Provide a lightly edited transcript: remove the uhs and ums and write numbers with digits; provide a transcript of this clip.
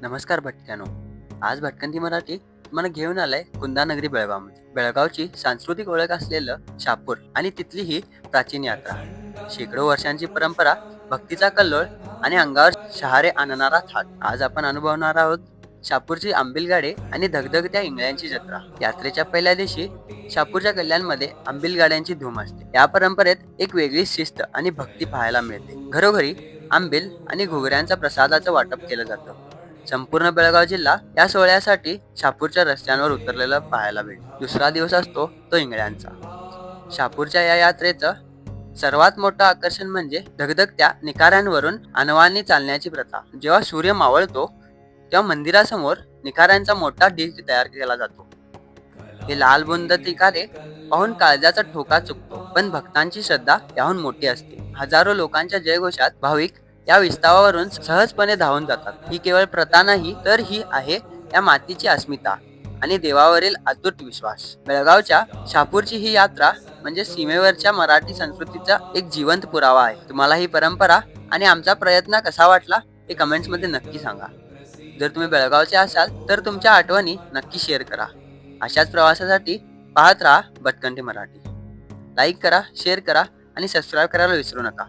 नमस्कार भटक्यानो. आज भटकंती मराठी तुम्हाला घेऊन आलाय कुंदानगरी बेळगावमध्ये. बेळगावची सांस्कृतिक ओळख असलेलं शापूर आणि तिथली ही प्राचीन यात्रा, शेकडो वर्षांची परंपरा, भक्तीचा कल्लोळ आणि अंगावर शहारे आणणारा थाट. आज आपण अनुभवणार आहोत शापूरची आंबिलगाडे आणि धगधगत्या इंगळ्यांची जत्रा. यात्रेच्या पहिल्या दिवशी शापूरच्या कल्याणमध्ये आंबिलगाड्यांची धूम असते. या परंपरेत एक वेगळी शिस्त आणि भक्ती पाहायला मिळते. घरोघरी आंबील आणि घुगऱ्यांचा प्रसादाचं वाटप केलं जातं. संपूर्ण बेळगाव जिल्हा या सोहळ्यासाठी शापूरच्या रस्त्यांवर उतरलेला पाहायला भेटतो. दुसरा दिवस असतो तो इंगळ्यांचा. शापूरच्या या यात्रेचं सर्वात मोठं आकर्षण म्हणजे धगधगत्या निखाऱ्यांवरून अनवाणी चालण्याची प्रथा. जेव्हा सूर्य मावळतो तेव्हा मंदिरासमोर निखाऱ्यांचा मोठा ढीग तयार केला जातो. हे लाल बुंद निखारे पाहून काळजाचा ठोका चुकतो, पण भक्तांची श्रद्धा त्याहून मोठी असते. हजारो लोकांच्या जयघोषात भाविक या विस्तावावरून सहजपणे धावून जातात. ही केवळ प्रथा नाही, तर ही आहे या मातीची अस्मिता आणि देवावरील अतूट विश्वास. बेळगावच्या शापूरची ही यात्रा म्हणजे सीमेवरच्या मराठी संस्कृतीचा एक जिवंत पुरावा आहे. तुम्हाला ही परंपरा आणि आमचा प्रयत्न कसा वाटला हे कमेंट्स मध्ये नक्की सांगा. जर तुम्ही बेळगावचे असाल तर तुमच्या आठवणी नक्की शेअर करा. अशाच प्रवासासाठी पाहत राहा भटकंती मराठी. लाईक करा, शेअर करा आणि सबस्क्राईब करायला विसरू नका.